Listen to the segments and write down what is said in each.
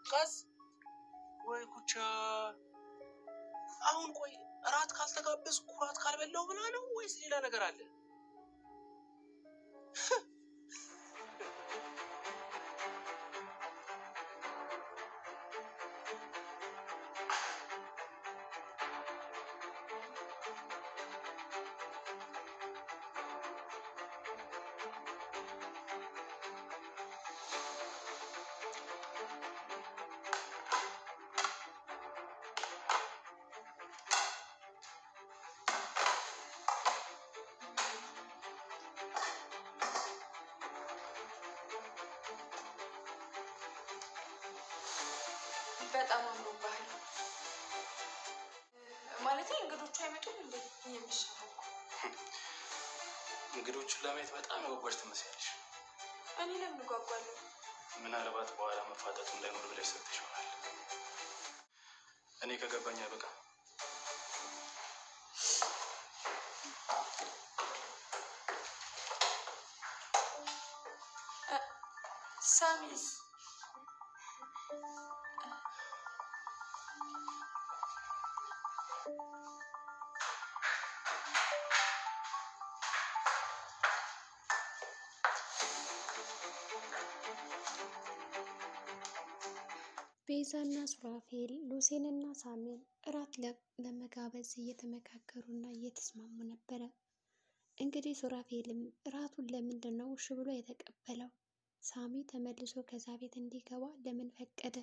ቀስ ወይ ኩቻ አሁን ቆይ እራት ካልተጋበዝኩ ኩራት ካልበላው ብላ ነው ወይስ ሌላ ነገር አለ? በጣም አምሮብሃል። ማለት እንግዶቹ አይመጡም እንዴ? የሚሻለው እንግዶቹን ለማየት በጣም ያጓጓሽ ትመስያለሽ። እኔ ለምን ጓጓለሁ? ምናልባት በኋላ መፋጠጡ እንዳይኖር ብለሽ ሰጥተሽ ይሆናል። እኔ ከገባኝ በቃ ሳሚስ ቤዛና ሱራፌል ሉሲንና ሳሚን እራት ለመጋበዝ እየተመካከሩና እየተስማሙ ነበረ። እንግዲህ ሱራፌልም እራቱን ለምንድን ነው እሺ ብሎ የተቀበለው? ሳሚ ተመልሶ ከዛ ቤት እንዲገባ ለምን ፈቀደ?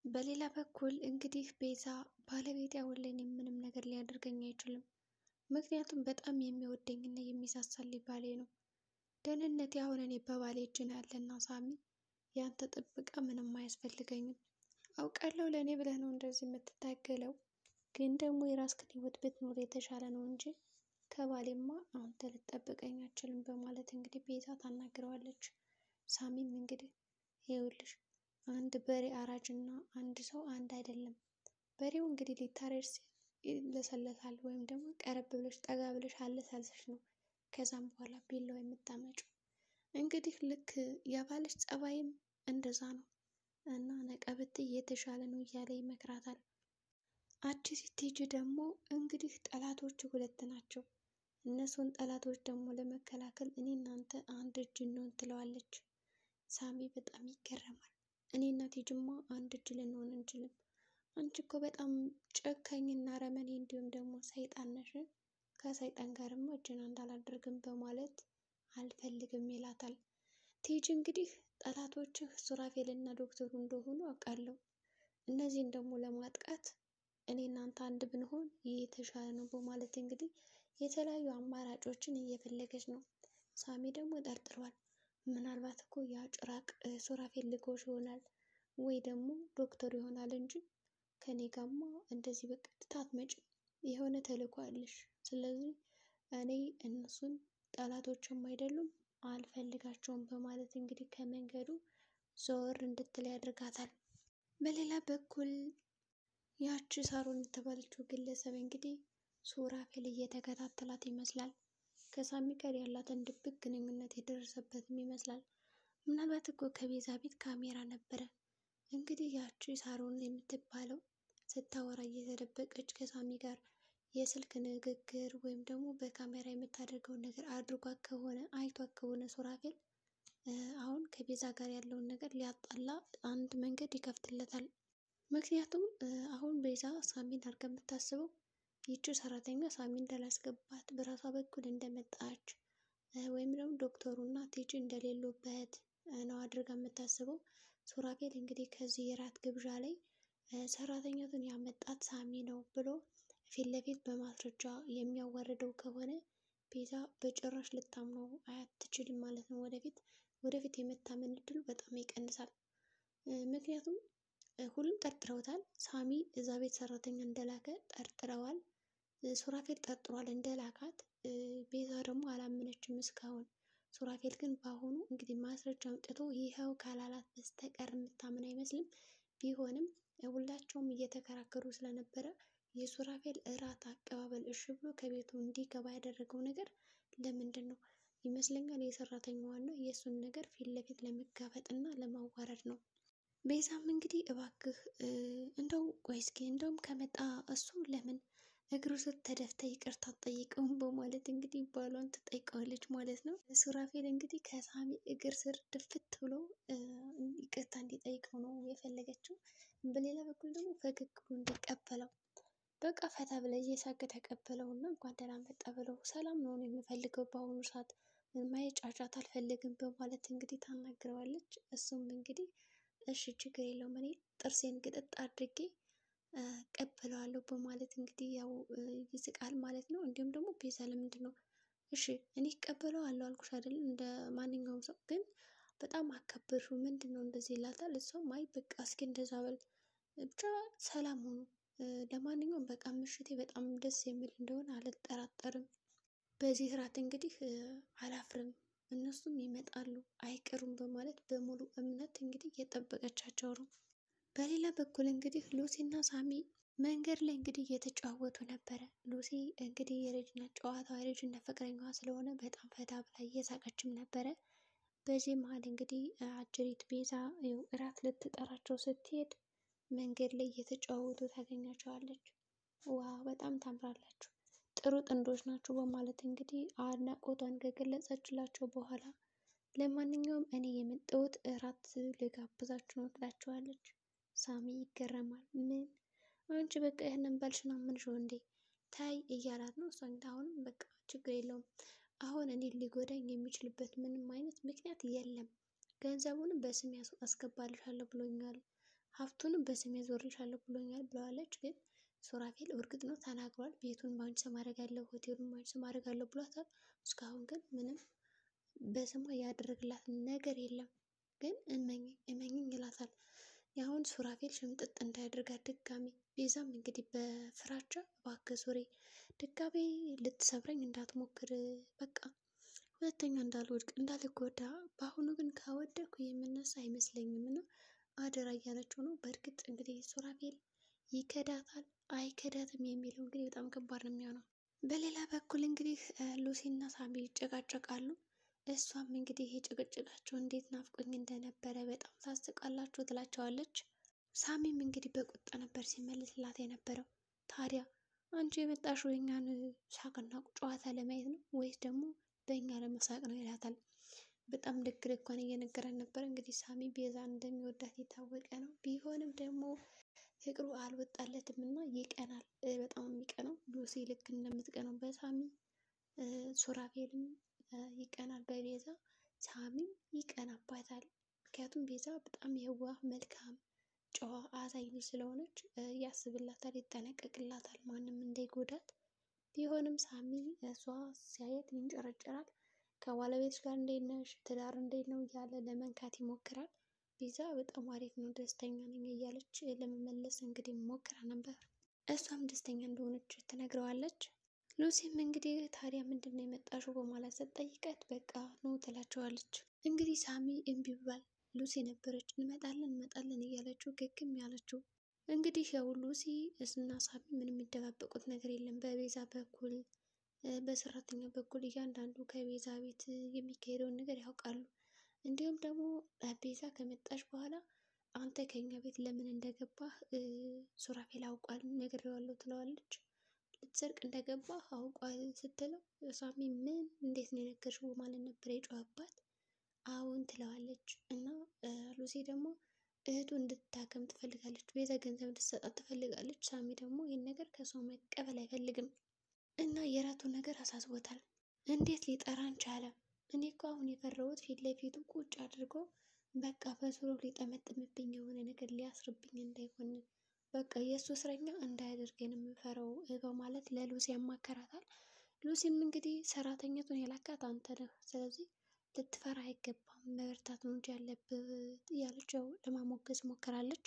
በሌላ በኩል እንግዲህ ቤዛ ባለቤት አሁን ላይ ምንም ነገር ሊያደርገኝ አይችልም፣ ምክንያቱም በጣም የሚወደኝና የሚሳሳልኝ ባሌ ነው። ደህንነቴ አሁን እኔ በባሌ እጅ ነው ያለና ሳሚ ያንተ ጥበቃ ምንም አያስፈልገኝም። አውቃለሁ ለእኔ ብለህ ነው እንደዚህ የምትታገለው፣ ግን ደግሞ የራስህን ህይወት ብትኖር የተሻለ ነው እንጂ ከባሌማ አንተ ልትጠብቀኝ አትችልም በማለት እንግዲህ ቤዛ ታናግረዋለች። ሳሚም እንግዲህ ይኸውልሽ አንድ በሬ አራጅ እና አንድ ሰው አንድ አይደለም። በሬው እንግዲህ ሊታረድ ይለሰለሳል ወይም ደግሞ ቀረብ ብለሽ ጠጋ ብለሽ አለሳልሰሽ ነው ከዛም በኋላ ቢላው የምታመጪው። እንግዲህ ልክ የባልሽ ጸባይም እንደዛ ነው እና ነቀብት የተሻለ ነው እያለ ይመክራታል። አዲስ ቲጂ ደግሞ እንግዲህ ጠላቶች ሁለት ናቸው። እነሱን ጠላቶች ደግሞ ለመከላከል እኔ እናንተ አንድ እጅ እንሆን ትለዋለች። ሳሚ በጣም ይገረማል። እኔ እና ቲጂማ አንድ እጅ ልንሆን እንችልም። አንቺ እኮ በጣም ጨካኝና ረመኔ እንዲሁም ደግሞ ሰይጣን ነሽ። ከሰይጣን ጋርማ እጅን እንዳላደርግም በማለት አልፈልግም ይላታል። ቲጂ እንግዲህ ጠላቶችህ ሱራፌል እና ዶክተሩ እንደሆኑ አውቃለሁ። እነዚህን ደግሞ ለማጥቃት እኔ እናንተ አንድ ብንሆን ይህ የተሻለ ነው በማለት እንግዲህ የተለያዩ አማራጮችን እየፈለገች ነው። ሳሚ ደግሞ ጠርጥሯል። ምናልባት እኮ ያ ጭራቅ ሱራፌል ልኮሽ ይሆናል ወይ ደግሞ ዶክተሩ ይሆናል እንጂ ከኔ ጋማ እንደዚህ በቀጥታ አትመጭም። የሆነ ተልዕኮ አለሽ። ስለዚህ እኔ እነሱን ጠላቶችም አይደሉም አልፈልጋቸውም በማለት እንግዲህ ከመንገዱ ዞር እንድትል ያደርጋታል። በሌላ በኩል ያቺ ሳሮን የተባለችው ግለሰብ እንግዲህ ሱራፌል እየተከታተላት ይመስላል። ከሳሚ ጋር ያላትን ድብቅ ግንኙነት የደረሰበትም ይመስላል። ምናልባት እኮ ከቤዛ ቤት ካሜራ ነበረ። እንግዲህ ያቺ ሳሮን የምትባለው ስታወራ እየተደበቀች ከሳሚ ጋር የስልክ ንግግር ወይም ደግሞ በካሜራ የምታደርገውን ነገር አድርጓት ከሆነ አይቷት ከሆነ ሱራፌል አሁን ከቤዛ ጋር ያለውን ነገር ሊያጣላ አንድ መንገድ ይከፍትለታል። ምክንያቱም አሁን ቤዛ ሳሚን አድርጋ የምታስበው ይቺ ሰራተኛ ሳሚ እንዳላስገባት በራሷ በኩል እንደመጣች ወይም ደግሞ ዶክተሩና ቲጂ እንደሌሉበት ነው አድርጋ የምታስበው። ሱራፌል እንግዲህ ከዚህ የራት ግብዣ ላይ ሰራተኛቱን ያመጣት ሳሚ ነው ብሎ ፊት ለፊት በማስረጃ የሚያዋርደው ከሆነ ቤዛ በጭራሽ ልታምነው አትችልም ማለት ነው። ወደፊት የመታመን እድሉ በጣም ይቀንሳል። ምክንያቱም ሁሉም ጠርጥረውታል። ሳሚ እዛ ቤት ሰራተኛ እንደላከ ጠርጥረዋል። ሱራፌል ጠርጥሯል እንደላካት። ቤዛ ደግሞ አላመነችም እስካሁን። ሱራፌል ግን በአሁኑ እንግዲህ ማስረጃ አምጥቶ ይኸው ካላላት በስተቀር የምታምን አይመስልም። ቢሆንም ሁላቸውም እየተከራከሩ ስለነበረ የሱራፌል እራት አቀባበል እሺ ብሎ ከቤቱ እንዲገባ ያደረገው ነገር ለምንድን ነው ይመስለኛል የሰራተኛዋን ነው የእሱን ነገር ፊት ለፊት ለመጋፈጥ እና ለማዋረድ ነው። ቤዛም እንግዲህ እባክህ እንደው ቆይ እስኪ እንደውም ከመጣ እሱ ለምን እግሩ ስር ተደፍተ ይቅርታ አትጠይቀውም በማለት እንግዲህ ባሏን ትጠይቀዋለች ማለት ነው። ሱራፌል እንግዲህ ከሳሚ እግር ስር ድፍት ብሎ ይቅርታ እንዲጠይቀው ነው የፈለገችው። በሌላ በኩል ደግሞ ፈገግ ብሎ እንዲቀበለው በቃ ፈታ ብለ እየሳቀ ተቀበለው እና እንኳን ደህና መጣ ብለው ሰላም ነው የምፈልገው በአሁኑ ሰዓት ማየት ጫጫታ አልፈልግም በማለት እንግዲህ ታናግረዋለች። እሱም እንግዲህ እሺ ችግር የለውም እኔ ጥርሴን ግጥጥ አድርጌ ቀበለዋለሁ በማለት እንግዲህ ያው ይስቃል ማለት ነው። እንዲሁም ደግሞ ቤዛ ለምንድን ነው እሺ እኔ እቀበለዋለሁ አልኩሽ አይደል እንደ ማንኛውም ሰው ግን በጣም አከበርሽው ምንድን ነው እንደዚህ ይላታል። እሷም አይ በቃ እስኪ እንደዛ በል ብቻ ሰላም ሆኑ ለማንኛውም በቃ ምሽቴ በጣም ደስ የሚል እንደሆነ አልጠራጠርም። በዚህ እራት እንግዲህ አላፍርም እነሱም ይመጣሉ አይቀሩም በማለት በሙሉ እምነት እንግዲህ እየጠበቀቻቸው ነው። በሌላ በኩል እንግዲህ ሉሲ እና ሳሚ መንገድ ላይ እንግዲህ እየተጫወቱ ነበረ። ሉሲ እንግዲህ የልጅነት ጨዋታዋ የልጅነት ፍቅረኛዋ ስለሆነ በጣም ፈታ ብላ እየሳቀችም ነበረ። በዚህ መሀል እንግዲህ አጅሪት ቤዛ እራት ልትጠራቸው ስትሄድ መንገድ ላይ እየተጫወቱ ታገኛቸዋለች። ዋ በጣም ታምራላችሁ፣ ጥሩ ጥንዶች ናቸው በማለት እንግዲህ አድናቆቷን ከገለጸችላቸው በኋላ ለማንኛውም እኔ የመጣሁት እራት ልጋብዛችሁ ነው ትላቸዋለች። ሳሚ ይገረማል። ምን አንቺ በቃ ይህንን ባልሽና ምንሽው እንዴ ታይ እያላት ነው። እሷ እንግዲህ አሁንም በቃ ችግር የለውም አሁን እኔ ሊጎዳኝ የሚችልበት ምንም አይነት ምክንያት የለም። ገንዘቡንም በስሜ አስገባልሻለሁ ብሎኛል፣ ሀብቱንም በስሜ ያዞርልሻለሁ ብሎኛል ብለዋለች። ግን ሱራፌል እርግጥ ነው ተናግሯል። ቤቱን ባንቺ ስም አደርጋለሁ፣ ሆቴሉን ባንቺ ስም አደርጋለሁ ብሏታል። እስካሁን ግን ምንም በስሟ ያደረግላት ነገር የለም። ግን እመኝኝ ይላታል። የአሁን ሱራፌል ሽምጥጥ እንዳያደርጋት ድጋሚ። ቤዛም እንግዲህ በፍራቻ እባክህ ሱሬ ድጋሜ ልትሰብረኝ እንዳትሞክር በቃ ሁለተኛ እንዳልወድቅ እንዳልጎዳ፣ በአሁኑ ግን ካወደኩ የምነሳ አይመስለኝም እና አደራ እያለችው ነው። በእርግጥ እንግዲህ ሱራፌል ይከዳታል አይከዳትም የሚለው እንግዲህ በጣም ከባድ ነው የሚሆነው። በሌላ በኩል እንግዲህ ሉሲ እና ሳሚ ይጨቃጨቃሉ። እሷም እንግዲህ ይሄ ጭቅጭቃቸው እንዴት ናፍቆኝ እንደነበረ በጣም ታስቃላችሁ ትላቸዋለች። ሳሚም እንግዲህ በቁጣ ነበር ሲመልስላት የነበረው። ታዲያ አንቺ የመጣሽው የኛን ሳቅና ጨዋታ ለማየት ነው ወይስ ደግሞ በእኛ ለመሳቅ ነው ይላታል። በጣም ልክ ልኳን እየነገረን ነበር። እንግዲህ ሳሚ ቤዛን እንደሚወዳት የታወቀ ነው። ቢሆንም ደግሞ ፍቅሩ አልወጣለትም እና ይቀናል። በጣም የሚቀነው ሉሲ ልክ እንደምትቀነው በሳሚ ሱራፌልም ይቀናል በቤዛ፣ ሳሚም ይቀናባታል። ምክንያቱም ቤዛ በጣም የዋህ መልካም ጨዋ አዛኝ ልጅ ስለሆነች ያስብላታል፣ ይጠነቀቅላታል ማንም እንዳይጎዳት። ቢሆንም ሳሚ እሷ ሲያየት ይንጨረጨራል። ከባለቤትሽ ጋር እንዴት ነሽ፣ ትዳር እንዴት ነው እያለ ለመንካት ይሞክራል። ቤዛ በጣም አሪፍ ነው ደስተኛ ነኝ እያለች ለመመለስ እንግዲህ ሞክራ ነበር። እሷም ደስተኛ እንደሆነች ትነግረዋለች። ሉሲም እንግዲህ ታዲያ ምንድን ነው የመጣሽው በማለት ስትጠይቃት በቃ ነው ትላቸዋለች። እንግዲህ ሳሚ እምቢ ብሏል። ሉሲ ነበረች እንመጣለን እያለችው ግግም ያለችው። እንግዲህ ያው ሉሲ እና ሳሚ ምንም የሚደባበቁት ነገር የለም። በቤዛ በኩል በሰራተኛ በኩል እያንዳንዱ ከቤዛ ቤት የሚካሄደውን ነገር ያውቃሉ። እንዲሁም ደግሞ ቤዛ ከመጣች በኋላ አንተ ከኛ ቤት ለምን እንደገባህ ሱራፌል አውቋል ነግሬዋለሁ ትለዋለች። ልትሰርቅ እንደገባህ አውቋል ስትለው ሳሚ ምን እንዴት ነው የነገርሽው ማለት ነበር የጮኸባት። አሁን ትለዋለች እና ሉሲ ደግሞ እህቱ እንድታከም ትፈልጋለች። ቤዛ ገንዘብ እንድትሰጣት ትፈልጋለች። ሳሚ ደግሞ ይህን ነገር ከሰው መቀበል አይፈልግም እና የራቱ ነገር አሳስቦታል። እንዴት ሊጠራን ቻለ? እኔ እኮ አሁን የፈራሁት ፊት ለፊቱ ቁጭ አድርጎ በቃ በዙሪያው ሊጠመጥምብኝ የሆነ ነገር ሊያስርብኝ እንዳይሆን በቃ የእሱ እስረኛ እንዳያደርገን የምፈራው በማለት ለሉሲ ያማከራታል። ሉሲም እንግዲህ ሰራተኛቱን የላካት አንተ ነህ፣ ስለዚህ ልትፈራ አይገባም መበርታት ነው እንጂ ያለብህ እያለች ያው ለማሞገዝ ሞክራለች።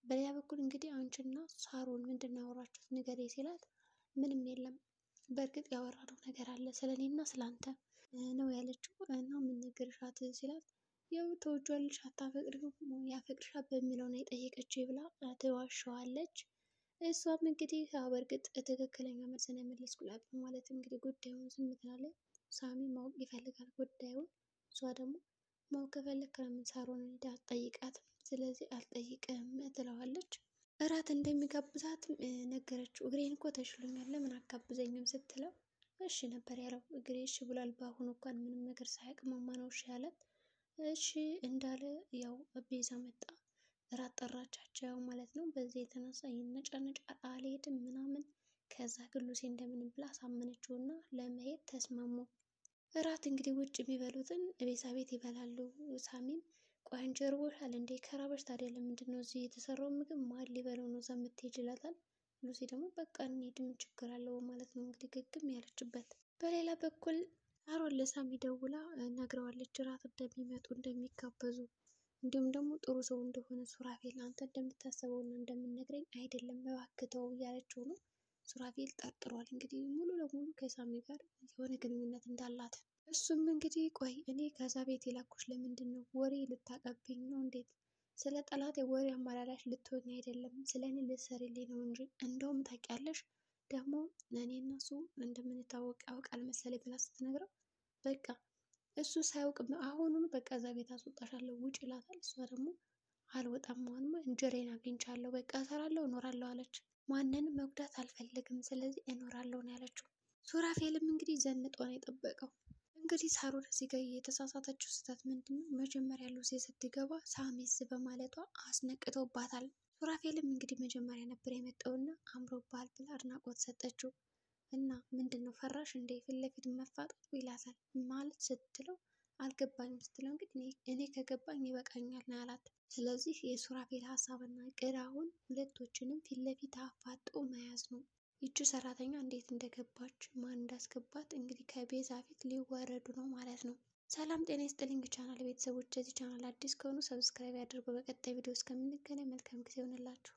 በሌላ በኩል እንግዲህ አንቺና ሳሮን ምንድን ነው ያወራችሁት ንገሬ ሲላት ምንም የለም፣ በእርግጥ ያወራነው ነገር አለ ስለ እኔና ስለ አንተ ነው ያለችው። እና ምን ነገርሻት ሲላት ያው ተወጇልሽ አታፈቅሪውም ያፈቅርሻት በሚለው ነው የጠየቀችው ብላ ትዋሸዋለች። እሷም እንግዲህ በእርግጥ ትክክለኛ መልስ ነው የመለስኩላት በማለት እንግዲህ ጉዳዩን ዝም ትላለች። ሳሚ ማወቅ ይፈልጋል ጉዳዩን። እሷ ደግሞ ማወቅ ከፈለክ ለምን ሳሮን ሄዳ አትጠይቃትም ስለዚህ አልጠይቅም ትለዋለች። እራት እንደሚጋብዛት ነገረችው። እግሬን እኮ ተሽሎኛል ለምን አጋብዘኝም ስትለው እሺ ነበር ያለው። እግሬ እሺ ብሏል። በአሁኑ እንኳን ምንም ነገር ሳያቅማማ ነው እሺ ያላት። እሺ እንዳለ ያው ቤዛ መጣ። እራት ጠራቻቸው ማለት ነው። በዚህ የተነሳ ይነጫነጫል አልሄድም ምናምን። ከዛ ግን ሉሲ እንደምንም ብላ አሳመነችው እና ለመሄድ ተስማሙ። እራት እንግዲህ ውጭ የሚበሉትን ቤዛ ቤት ይበላሉ። ሳሚም ቆይ አንቺ እርቦሻል እንዴ? ከራበሽ ታዲያ ለምንድን ነው እዚህ የተሰራው ምግብ ማን ሊበለው ነው እዛ የምትሄጂ ይላታል። ሉሲ ደግሞ በቃ እንሂድ ምን ችግር አለው ማለት ነው እንግዲህ ግግም ያለችበት። በሌላ በኩል ሳሮን ለሳሚ ደውላ ነግረዋለች እራት እንደሚመጡ እንደሚጋበዙ፣ እንዲሁም ደግሞ ጥሩ ሰው እንደሆነ ሱራፌል አንተ እንደምታስበው እና እንደምነግረኝ አይደለም እባክህ ተው እያለችው ነው። ሱራፌል ጠርጥሯል እንግዲህ ሙሉ ለሙሉ ከሳሚ ጋር የሆነ ግንኙነት እንዳላት። እሱም እንግዲህ ቆይ እኔ ከዛ ቤት የላኩሽ ለምንድን ነው? ወሬ ልታቀብኝ ነው እንዴት? ስለ ጠላት የወሬ አመላላሽ ልትሆኝ አይደለም፣ ስለ እኔ ልትሰሪልኝ ነው እንጂ። እንደውም ታውቂያለሽ ደግሞ እኔ እና እሱ እንደምንታወቅ ያውቃል መሰለኝ ብላ ስትነግረው በቃ እሱ ሳያውቅ አሁኑኑ በቃ እዛ ቤት አስወጣሻለሁ ውጭ ይላታል። እሷ ደግሞ አልወጣም አሁንማ እንጀራዬን አግኝቻለሁ በቃ እሰራለሁ እኖራለሁ አለች። ማንንም መጉዳት አልፈልግም ስለዚህ እኖራለሁ ነው ያለችው። ሱራፌልም እንግዲህ ዘንጦ ነው የጠበቀው። እንግዲህ ሳሮን እዚህ ጋር የተሳሳተችው ስህተት ምንድን ነው? መጀመሪያ ሉሲ ስትገባ ሳሚስ በማለቷ አስነቅቶባታል። ሱራፌልም እንግዲህ መጀመሪያ ነበር የመጣውና አምሮባል ብላ አድናቆት ሰጠችው። እና ምንድን ነው ፈራሽ እንዴ ፊት ለፊት መፋጠጡ ይላታል። ማለት ስትለው አልገባኝም ስትለው እንግዲህ እኔ ከገባኝ ይበቃኛል ነው ያላት። ስለዚህ የሱራፌል ሀሳብና እቅድ አሁን ሁለቶችንም ፊት ለፊት አፋጦ መያዝ ነው። ይቺ ሰራተኛ እንዴት እንደገባች ማን እንዳስገባት እንግዲህ ከቤዛ ፊት ሊዋረዱ ነው ማለት ነው። ሰላም ጤና ይስጥልኝ ቻናል ቤተሰቦች፣ እዚህ ቻናል አዲስ ከሆኑ ሰብስክራይብ ያድርጉ። በቀጣይ ቪዲዮ እስከምንገናኝ መልካም ጊዜ ይሆንላችሁ።